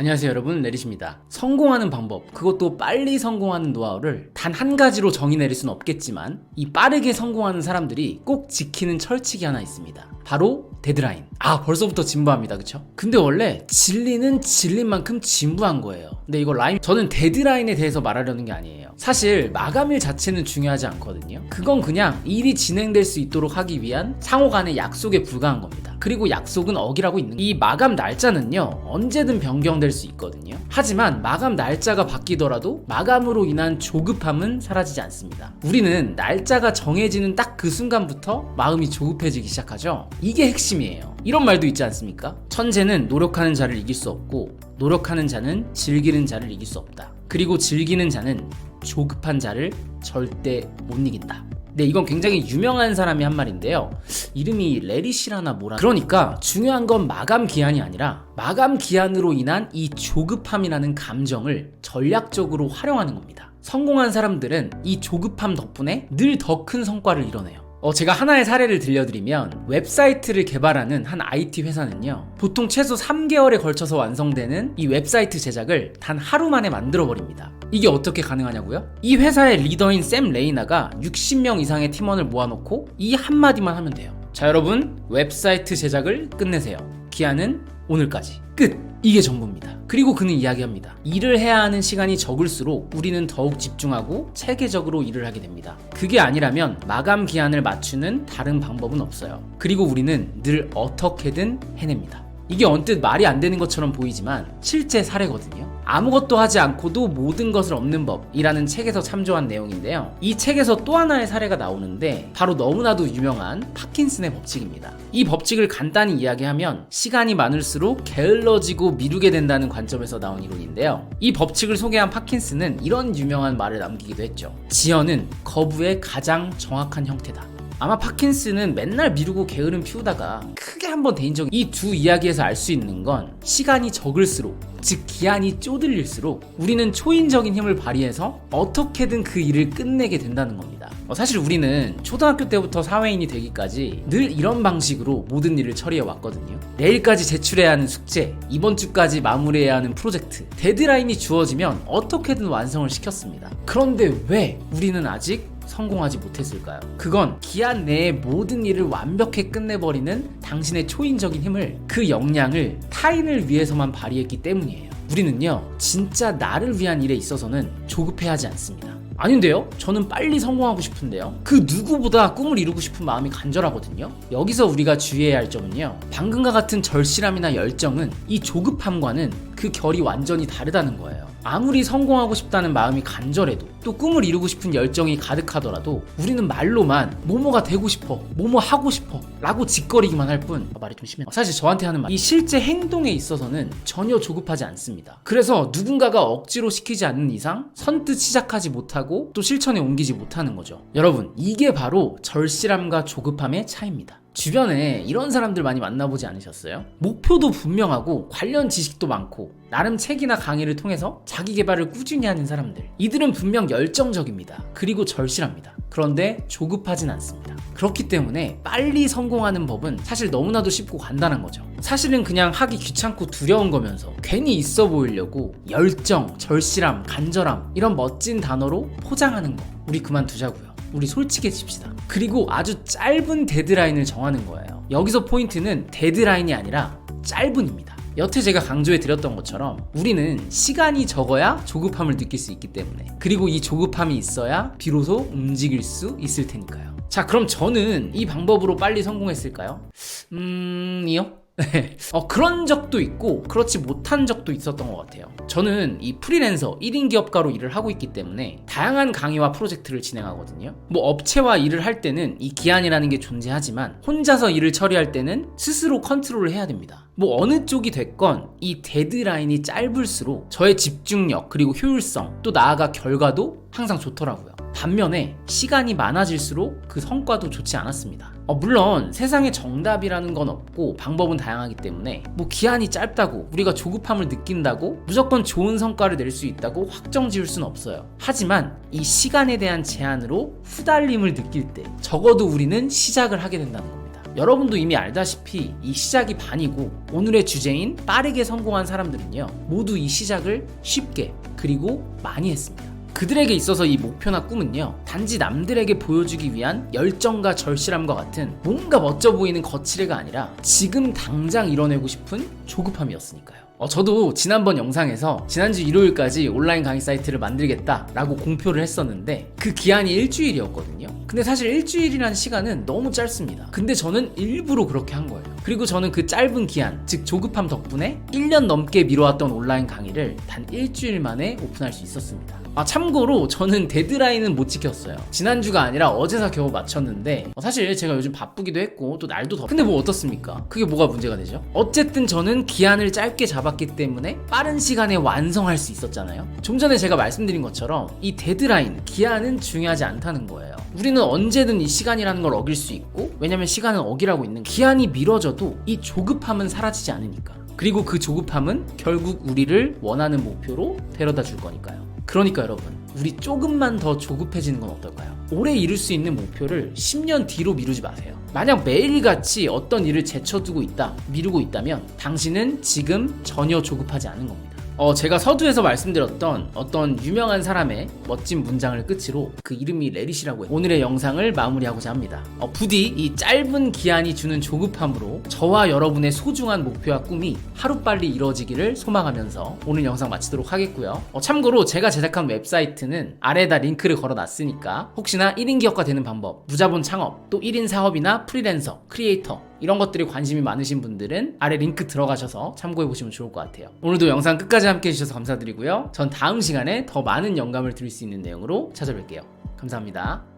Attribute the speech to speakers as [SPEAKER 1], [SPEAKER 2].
[SPEAKER 1] 안녕하세요 여러분, 레릿입니다. 성공하는 방법, 그것도 빨리 성공하는 노하우를 단 한 가지로 정의 내릴 수는 없겠지만 이 빠르게 성공하는 사람들이 꼭 지키는 철칙이 하나 있습니다. 바로 데드라인. 벌써부터 진부합니다, 그쵸? 근데 원래 진리는 진린 만큼 진부한 거예요. 근데 이거 저는 데드라인에 대해서 말하려는 게 아니에요. 사실 마감일 자체는 중요하지 않거든요. 그건 그냥 일이 진행될 수 있도록 하기 위한 상호 간의 약속에 불과한 겁니다. 그리고 약속은 어기라고 있는 거예요. 이 마감 날짜는요, 언제든 변경될 수 있거든요. 하지만 마감 날짜가 바뀌더라도 마감으로 인한 조급함은 사라지지 않습니다. 우리는 날짜가 정해지는 딱 그 순간부터 마음이 조급해지기 시작하죠. 이게 핵심이에요. 이런 말도 있지 않습니까? 천재는 노력하는 자를 이길 수 없고 노력하는 자는 즐기는 자를 이길 수 없다. 그리고 즐기는 자는 조급한 자를 절대 못 이긴다. 네, 이건 굉장히 유명한 사람이 한 말인데요. 이름이 레릿이라나 뭐라. 그러니까 중요한 건 마감 기한이 아니라 마감 기한으로 인한 이 조급함이라는 감정을 전략적으로 활용하는 겁니다. 성공한 사람들은 이 조급함 덕분에 늘 더 큰 성과를 이뤄내요. 제가 하나의 사례를 들려드리면, 웹사이트를 개발하는 한 IT 회사는요, 보통 최소 3개월에 걸쳐서 완성되는 이 웹사이트 제작을 단 하루 만에 만들어버립니다. 이게 어떻게 가능하냐고요? 이 회사의 리더인 샘 레이나가 60명 이상의 팀원을 모아놓고 이 한마디만 하면 돼요. 자, 여러분, 웹사이트 제작을 끝내세요. 기한은 오늘까지. 끝! 이게 전부입니다. 그리고 그는 이야기합니다. 일을 해야 하는 시간이 적을수록 우리는 더욱 집중하고 체계적으로 일을 하게 됩니다. 그게 아니라면 마감 기한을 맞추는 다른 방법은 없어요. 그리고 우리는 늘 어떻게든 해냅니다. 이게 언뜻 말이 안 되는 것처럼 보이지만 실제 사례거든요. 아무것도 하지 않고도 모든 것을 얻는 법이라는 책에서 참조한 내용인데요. 이 책에서 또 하나의 사례가 나오는데 바로 너무나도 유명한 파킨슨의 법칙입니다. 이 법칙을 간단히 이야기하면 시간이 많을수록 게을러지고 미루게 된다는 관점에서 나온 이론인데요. 이 법칙을 소개한 파킨슨은 이런 유명한 말을 남기기도 했죠. 지연은 거부의 가장 정확한 형태다. 아마 파킨슨은 맨날 미루고 게으름 피우다가 크게 한번 데인 적이, 이 두 이야기에서 알 수 있는 건 시간이 적을수록, 즉 기한이 쪼들릴수록 우리는 초인적인 힘을 발휘해서 어떻게든 그 일을 끝내게 된다는 겁니다. 사실 우리는 초등학교 때부터 사회인이 되기까지 늘 이런 방식으로 모든 일을 처리해 왔거든요. 내일까지 제출해야 하는 숙제, 이번 주까지 마무리해야 하는 프로젝트, 데드라인이 주어지면 어떻게든 완성을 시켰습니다. 그런데 왜 우리는 아직 성공하지 못했을까요? 그건 기한 내에 모든 일을 완벽히 끝내버리는 당신의 초인적인 힘을, 그 역량을 타인을 위해서만 발휘했기 때문이에요. 우리는요, 진짜 나를 위한 일에 있어서는 조급해하지 않습니다. 아닌데요? 저는 빨리 성공하고 싶은데요? 그 누구보다 꿈을 이루고 싶은 마음이 간절하거든요? 여기서 우리가 주의해야 할 점은요, 방금과 같은 절실함이나 열정은 이 조급함과는 그 결이 완전히 다르다는 거예요. 아무리 성공하고 싶다는 마음이 간절해도, 또 꿈을 이루고 싶은 열정이 가득하더라도 우리는 말로만 뭐뭐가 되고 싶어, 뭐뭐 하고 싶어 라고 짓거리기만 할 뿐, 말이 좀 심해. 사실 저한테 하는 말, 이 실제 행동에 있어서는 전혀 조급하지 않습니다. 그래서 누군가가 억지로 시키지 않는 이상 선뜻 시작하지 못하고 또 실천에 옮기지 못하는 거죠. 여러분, 이게 바로 절실함과 조급함의 차이입니다. 주변에 이런 사람들 많이 만나보지 않으셨어요? 목표도 분명하고 관련 지식도 많고 나름 책이나 강의를 통해서 자기 개발을 꾸준히 하는 사람들, 이들은 분명 열정적입니다. 그리고 절실합니다. 그런데 조급하진 않습니다. 그렇기 때문에 빨리 성공하는 법은 사실 너무나도 쉽고 간단한 거죠. 사실은 그냥 하기 귀찮고 두려운 거면서 괜히 있어 보이려고 열정, 절실함, 간절함 이런 멋진 단어로 포장하는 거, 우리 그만두자고요. 우리 솔직해집시다. 그리고 아주 짧은 데드라인을 정하는 거예요. 여기서 포인트는 데드라인이 아니라 짧은입니다. 여태 제가 강조해 드렸던 것처럼 우리는 시간이 적어야 조급함을 느낄 수 있기 때문에, 그리고 이 조급함이 있어야 비로소 움직일 수 있을 테니까요. 자, 그럼 저는 이 방법으로 빨리 성공했을까요? 이요? 그런 적도 있고 그렇지 못한 적도 있었던 것 같아요. 저는 이 프리랜서 1인 기업가로 일을 하고 있기 때문에 다양한 강의와 프로젝트를 진행하거든요. 업체와 일을 할 때는 이 기한이라는 게 존재하지만 혼자서 일을 처리할 때는 스스로 컨트롤을 해야 됩니다. 어느 쪽이 됐건 이 데드라인이 짧을수록 저의 집중력, 그리고 효율성, 또 나아가 결과도 항상 좋더라고요. 반면에 시간이 많아질수록 그 성과도 좋지 않았습니다. 물론 세상에 정답이라는 건 없고 방법은 다양하기 때문에 기한이 짧다고 우리가 조급함을 느낀다고 무조건 좋은 성과를 낼 수 있다고 확정 지을 수는 없어요. 하지만 이 시간에 대한 제한으로 후달림을 느낄 때 적어도 우리는 시작을 하게 된다는 겁니다. 여러분도 이미 알다시피 이 시작이 반이고 오늘의 주제인 빠르게 성공한 사람들은요 모두 이 시작을 쉽게 그리고 많이 했습니다. 그들에게 있어서 이 목표나 꿈은요 단지 남들에게 보여주기 위한 열정과 절실함과 같은 뭔가 멋져 보이는 거칠애가 아니라 지금 당장 이뤄내고 싶은 조급함이었으니까요. 저도 지난번 영상에서 지난주 일요일까지 온라인 강의 사이트를 만들겠다라고 공표를 했었는데 그 기한이 일주일이었거든요. 근데 사실 일주일이라는 시간은 너무 짧습니다. 근데 저는 일부러 그렇게 한 거예요. 그리고 저는 그 짧은 기한, 즉 조급함 덕분에 1년 넘게 미뤄왔던 온라인 강의를 단 일주일 만에 오픈할 수 있었습니다. 참고로 저는 데드라인은 못 지켰어요. 지난주가 아니라 어제서 겨우 마쳤는데 사실 제가 요즘 바쁘기도 했고 또 날도 덥고 근데 뭐 어떻습니까? 그게 뭐가 문제가 되죠? 어쨌든 저는 기한을 짧게 잡았기 때문에 빠른 시간에 완성할 수 있었잖아요. 좀 전에 제가 말씀드린 것처럼 이 데드라인, 기한은 중요하지 않다는 거예요. 우리는 언제든 이 시간이라는 걸 어길 수 있고 왜냐면 시간은 어기라고 있는 거예요. 기한이 미뤄져도 이 조급함은 사라지지 않으니까. 그리고 그 조급함은 결국 우리를 원하는 목표로 데려다 줄 거니까요. 그러니까 여러분, 우리 조금만 더 조급해지는 건 어떨까요? 올해 이룰 수 있는 목표를 10년 뒤로 미루지 마세요. 만약 매일같이 어떤 일을 제쳐두고 있다, 미루고 있다면 당신은 지금 전혀 조급하지 않은 겁니다. 제가 서두에서 말씀드렸던 어떤 유명한 사람의 멋진 문장을 끝으로 그 이름이 레릿이라고 해요. 오늘의 영상을 마무리하고자 합니다. 부디 이 짧은 기한이 주는 조급함으로 저와 여러분의 소중한 목표와 꿈이 하루빨리 이루어지기를 소망하면서 오늘 영상 마치도록 하겠고요. 참고로 제가 제작한 웹사이트는 아래에다 링크를 걸어놨으니까 혹시나 1인 기업가 되는 방법, 무자본 창업, 또 1인 사업이나 프리랜서, 크리에이터 이런 것들에 관심이 많으신 분들은 아래 링크 들어가셔서 참고해보시면 좋을 것 같아요. 오늘도 영상 끝까지 함께 해주셔서 감사드리고요. 전 다음 시간에 더 많은 영감을 드릴 수 있는 내용으로 찾아뵐게요. 감사합니다.